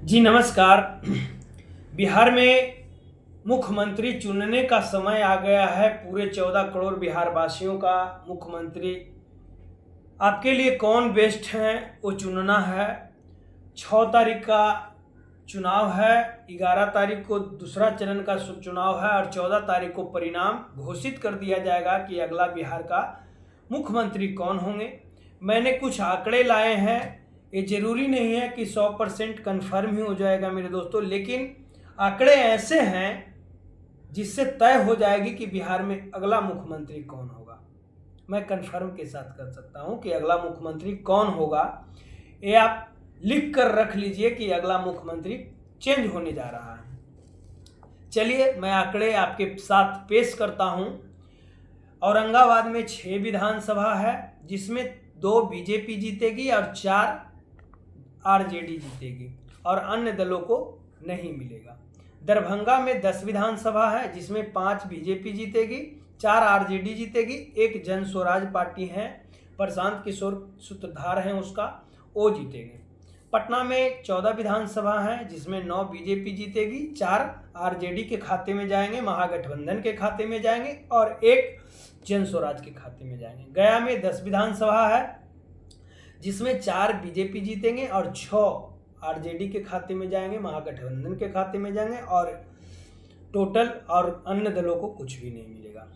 जी नमस्कार। बिहार में मुख्यमंत्री चुनने का समय आ गया है। पूरे 14 करोड़ बिहार वासियों का मुख्यमंत्री आपके लिए कौन बेस्ट है वो चुनना है। 6 तारीख का चुनाव है, 11 तारीख को दूसरा चरण का चुनाव है और 14 तारीख को परिणाम घोषित कर दिया जाएगा कि अगला बिहार का मुख्यमंत्री कौन होंगे। मैंने कुछ आंकड़े लाए हैं। ये जरूरी नहीं है कि 100% कन्फर्म ही हो जाएगा मेरे दोस्तों, लेकिन आंकड़े ऐसे हैं जिससे तय हो जाएगी कि बिहार में अगला मुख्यमंत्री कौन होगा। मैं कन्फर्म के साथ कर सकता हूं कि अगला मुख्यमंत्री कौन होगा। ये आप लिख कर रख लीजिए कि अगला मुख्यमंत्री चेंज होने जा रहा है। चलिए मैं आंकड़े आपके साथ पेश करता हूं। औरंगाबाद में 6 विधानसभा है, जिसमें 2 बीजेपी जीतेगी और 4 आरजेडी जीतेगी और अन्य दलों को नहीं मिलेगा। दरभंगा में 10 विधानसभा है, जिसमें 5 बीजेपी जीतेगी, 4 आरजेडी जीतेगी, एक जन स्वराज पार्टी है, प्रशांत किशोर सूत्रधार हैं उसका, वो जीतेंगे। पटना में 14 विधानसभा है, जिसमें 9 बीजेपी जीतेगी, 4 आरजेडी के खाते में जाएंगे, महागठबंधन के खाते में जाएंगे और एक जन स्वराज के खाते में जाएंगे। गया में 10 विधानसभा है, जिसमें 4 बीजेपी जीतेंगे और 6 आरजेडी के खाते में जाएंगे, महागठबंधन के खाते में जाएंगे और टोटल और अन्य दलों को कुछ भी नहीं मिलेगा।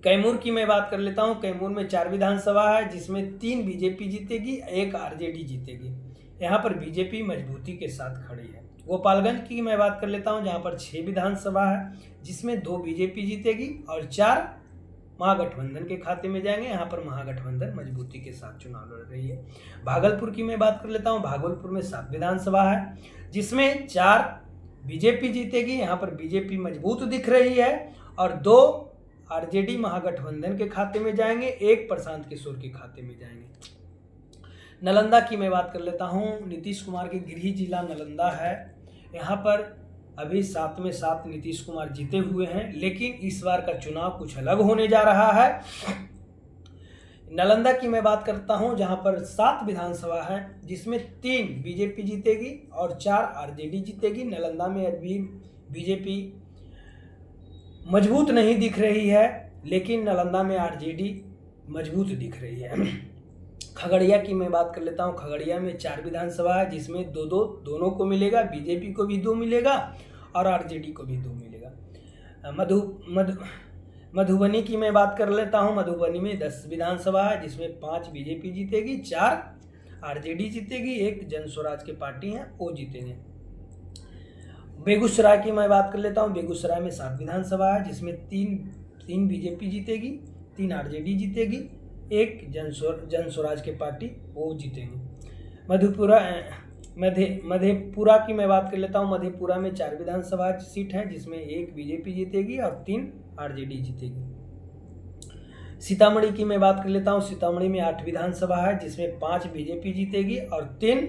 कैमूर की मैं बात कर लेता हूं। कैमूर में 4 विधानसभा है, जिसमें 3 बीजेपी जीतेगी, 1 आरजेडी जीतेगी। यहाँ पर बीजेपी मजबूती के साथ खड़ी है। गोपालगंज की मैं बात कर लेता हूँ, जहाँ पर 6 विधानसभा है, जिसमें 2 बीजेपी जीतेगी और 4 महागठबंधन के खाते में जाएंगे। यहाँ पर महागठबंधन मजबूती के साथ चुनाव लड़ रही है। भागलपुर की मैं बात कर लेता हूँ। भागलपुर में 7 विधानसभा है, जिसमें 4 बीजेपी जीतेगी, यहाँ पर बीजेपी मजबूत दिख रही है और 2 आरजेडी महागठबंधन के खाते में जाएंगे, 1 प्रशांत किशोर के खाते में जाएंगे। नालंदा की मैं बात कर लेता हूँ। नीतीश कुमार के गृह जिला नालंदा है। यहाँ पर अभी 7 में 7 नीतीश कुमार जीते हुए हैं, लेकिन इस बार का चुनाव कुछ अलग होने जा रहा है। नालंदा की मैं बात करता हूं, जहां पर 7 विधानसभा है, जिसमें 3 बीजेपी जीतेगी और 4 आरजेडी जीतेगी। नालंदा में अभी बीजेपी मजबूत नहीं दिख रही है, लेकिन नालंदा में आरजेडी मजबूत दिख रही है। खगड़िया की मैं बात कर लेता हूं। खगड़िया में 4 विधानसभा है, जिसमें दोनों को मिलेगा, बीजेपी को भी 2 मिलेगा और आरजेडी को भी 2 मिलेगा। मधुबनी की मैं बात कर लेता हूं। मधुबनी में 10 विधानसभा है, जिसमें 5 बीजेपी जीतेगी, 4 आरजेडी जीतेगी, 1 जन स्वराज के पार्टी हैं वो जीतेंगे। बेगूसराय की मैं बात कर लेता हूं। बेगूसराय में 7 विधानसभा है, जिसमें 3 बीजेपी जीतेगी, 3 आरजेडी जीतेगी, 1 जन स्वराज के पार्टी वो जीतेंगे। मधेपुरा की मैं बात कर लेता हूँ। मधेपुरा में 4 विधानसभा सीट है, जिसमें 1 बीजेपी जीतेगी और 3 आरजेडी जीतेगी। सीतामढ़ी की मैं बात कर लेता हूँ। सीतामढ़ी में 8 विधानसभा है, जिसमें 5 बीजेपी जीतेगी और 3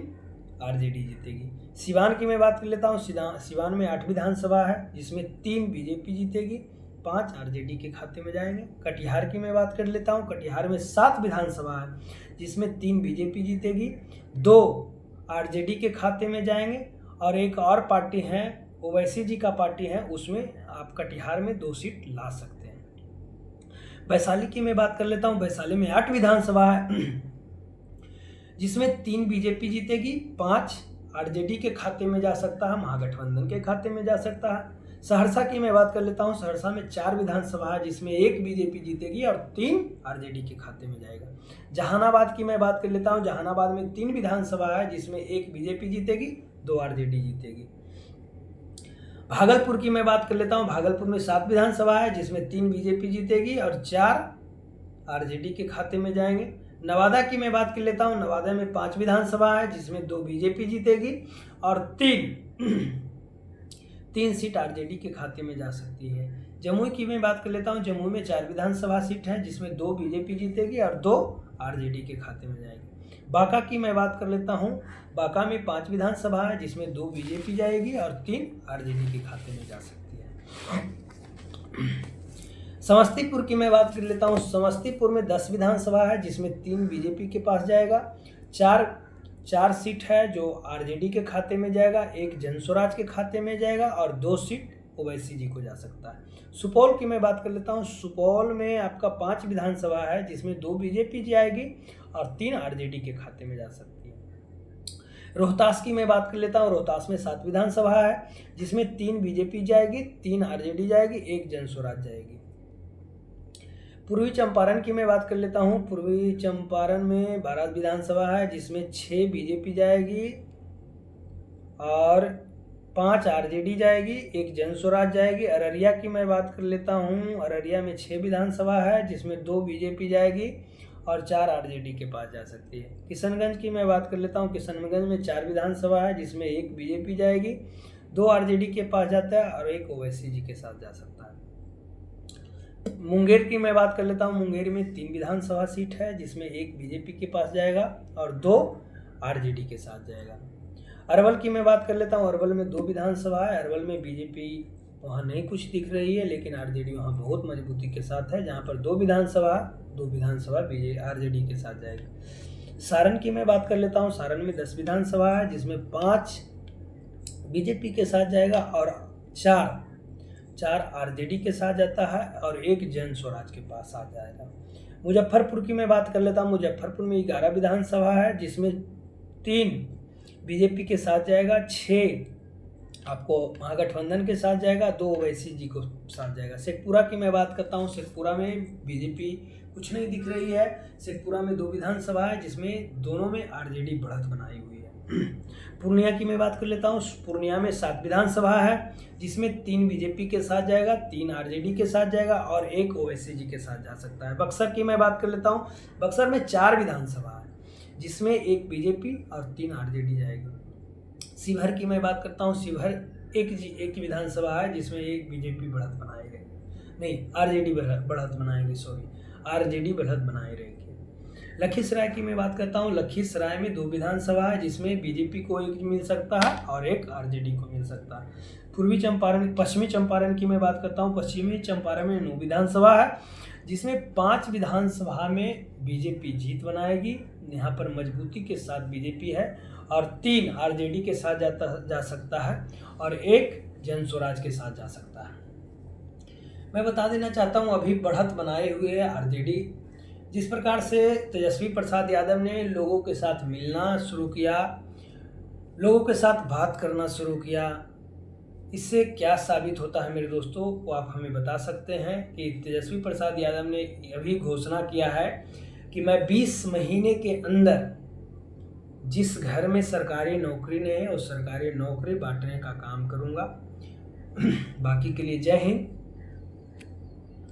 आरजेडी जीतेगी। सिवान की मैं बात कर लेता हूँ। सिवान में 8 विधानसभा है, जिसमें 3 बीजेपी जीतेगी, 5 आरजेडी के खाते में जाएंगे। कटिहार की मैं बात कर लेता हूँ। कटिहार में 7 विधानसभा है, जिसमें 3 बीजेपी जीतेगी, 2 आरजेडी के खाते में जाएंगे और एक और पार्टी है, ओवैसी जी का पार्टी है, उसमें आप कटिहार में 2 सीट ला सकते हैं। वैशाली की मैं बात कर लेता हूँ। वैशाली में 8 विधानसभा है, जिसमें 3 बीजेपी जीतेगी, 5 आरजेडी के खाते में जा सकता है, महागठबंधन के खाते में जा सकता है। सहरसा की मैं बात कर लेता हूँ। सहरसा में 4 विधानसभा है, जिसमें 1 बीजेपी जीतेगी और 3 आरजेडी के खाते में जाएगा। जहानाबाद की मैं बात कर लेता हूँ। जहानाबाद में 3 विधानसभा है, जिसमें 1 बीजेपी जीतेगी, 2 आरजेडी जीतेगी। भागलपुर की मैं बात कर लेता हूँ। भागलपुर में 7 विधानसभा है, जिसमें 3 बीजेपी जीतेगी और 4 आरजेडी के खाते में जाएंगे। नवादा की मैं बात कर लेता हूँ। नवादा में 5 विधानसभा है, जिसमें 2 बीजेपी जीतेगी और 3 सीट आरजेडी के खाते में जा सकती है। जमुई की मैं बात कर लेता हूँ। जमुई में 4 विधानसभा सीट है, जिसमें 2 बीजेपी जीतेगी और 2 आरजेडी के खाते में जाएगी। बांका की मैं बात कर लेता हूँ। बांका में 5 विधानसभा है, जिसमें 2 बीजेपी जाएगी और 3 आरजेडी के खाते में जा सकती है। समस्तीपुर की मैं बात कर लेता हूँ। समस्तीपुर में 10 विधानसभा है, जिसमें 3 बीजेपी के पास जाएगा, 4 4 सीट है जो आरजेडी के खाते में जाएगा, 1 जनस्वराज के खाते में जाएगा और 2 सीट ओवैसी जी को जा सकता है। सुपौल की मैं बात कर लेता हूँ। सुपौल में आपका 5 विधानसभा है जिसमें 2 बीजेपी जाएगी और 3 आरजेडी के खाते में जा सकती है। रोहतास की मैं बात कर लेता हूँ। रोहतास में 7 विधानसभा है जिसमें 3 बीजेपी जाएगी, 3 आरजेडी जाएगी, 1 जनस्वराज जाएगी। पूर्वी चंपारण की मैं बात कर लेता हूँ। पूर्वी चंपारण में 12 विधानसभा है जिसमें 6 बीजेपी जाएगी और 5 आरजेडी जाएगी, 1 जनस्वराज जाएगी। अररिया की मैं बात कर लेता हूँ। अररिया में 6 विधानसभा है जिसमें 2 बीजेपी जाएगी और 4 आरजेडी के पास जा सकती है। किशनगंज की मैं बात कर लेता हूँ। किशनगंज में 4 विधानसभा है जिसमें 1 बीजेपी जाएगी, 2 आरजेडी के पास जाता है और 1 ओवैसी जी के साथ जा सकता है। मुंगेर की मैं बात कर लेता हूँ। मुंगेर में 3 विधानसभा सीट है जिसमें 1 बीजेपी के पास जाएगा और 2 आरजेडी के साथ जाएगा। अरवल की मैं बात कर लेता हूँ। अरवल में 2 विधानसभा है। अरवल में बीजेपी वहाँ नहीं कुछ दिख रही है लेकिन आरजेडी वहाँ बहुत मजबूती के साथ है, जहाँ पर 2 विधानसभा आरजेडी के साथ जाएगी। सारण की मैं बात कर लेता हूँ। सारण में 10 विधानसभा है जिसमें 5 बीजेपी के साथ जाएगा और 4 आरजेडी के साथ जाता है और 1 जनस्वराज के पास आ जाएगा। मुजफ्फरपुर की मैं बात कर लेता हूँ। मुजफ्फरपुर में 11 विधानसभा है जिसमें 3 बीजेपी के साथ जाएगा, 6 आपको महागठबंधन के साथ जाएगा, 2 ओवैसी जी को साथ जाएगा। शेखपुरा की मैं बात करता हूँ। शेखपुरा में बीजेपी कुछ नहीं दिख रही है। शेखपुरा में 2 विधानसभा है जिसमें दोनों में आरजेडी बढ़त बनाई हुई है। पूर्णिया की मैं बात कर लेता हूँ। पूर्णिया में 7 विधानसभा है जिसमें 3 बीजेपी के साथ जाएगा, 3 आरजेडी के साथ जाएगा और 1 ओवैसी जी के साथ जा सकता है। बक्सर की मैं बात कर लेता हूँ। बक्सर में 4 विधानसभा है जिसमें 1 बीजेपी और 3 आरजेडी जाएगी। शिवहर की मैं बात करता हूँ। शिवहर एक विधानसभा है जिसमें 1 बीजेपी बढ़त आरजेडी बढ़त बनाए रहेगी। लखीसराय की मैं बात करता हूँ। लखीसराय में 2 विधानसभा है जिसमें बीजेपी को 1 मिल सकता है और 1 आरजेडी को मिल सकता है। पश्चिमी चंपारण की मैं बात करता हूँ। पश्चिमी चंपारण में 9 विधानसभा है जिसमें 5 विधानसभा में बीजेपी जीत बनाएगी, यहाँ पर मजबूती के साथ बीजेपी है और 3 आरजेडी के साथ जा सकता है और 1 जनस्वराज के साथ जा सकता है। मैं बता देना चाहता हूँ अभी बढ़त बनाए हुए है आरजेडी। जिस प्रकार से तेजस्वी प्रसाद यादव ने लोगों के साथ मिलना शुरू किया, लोगों के साथ बात करना शुरू किया, इससे क्या साबित होता है मेरे दोस्तों वो आप हमें बता सकते हैं कि तेजस्वी प्रसाद यादव ने अभी घोषणा किया है कि मैं 20 महीने के अंदर जिस घर में सरकारी नौकरी नहीं है उस सरकारी नौकरी बांटने का काम करूंगा। बाकी के लिए जय हिंद।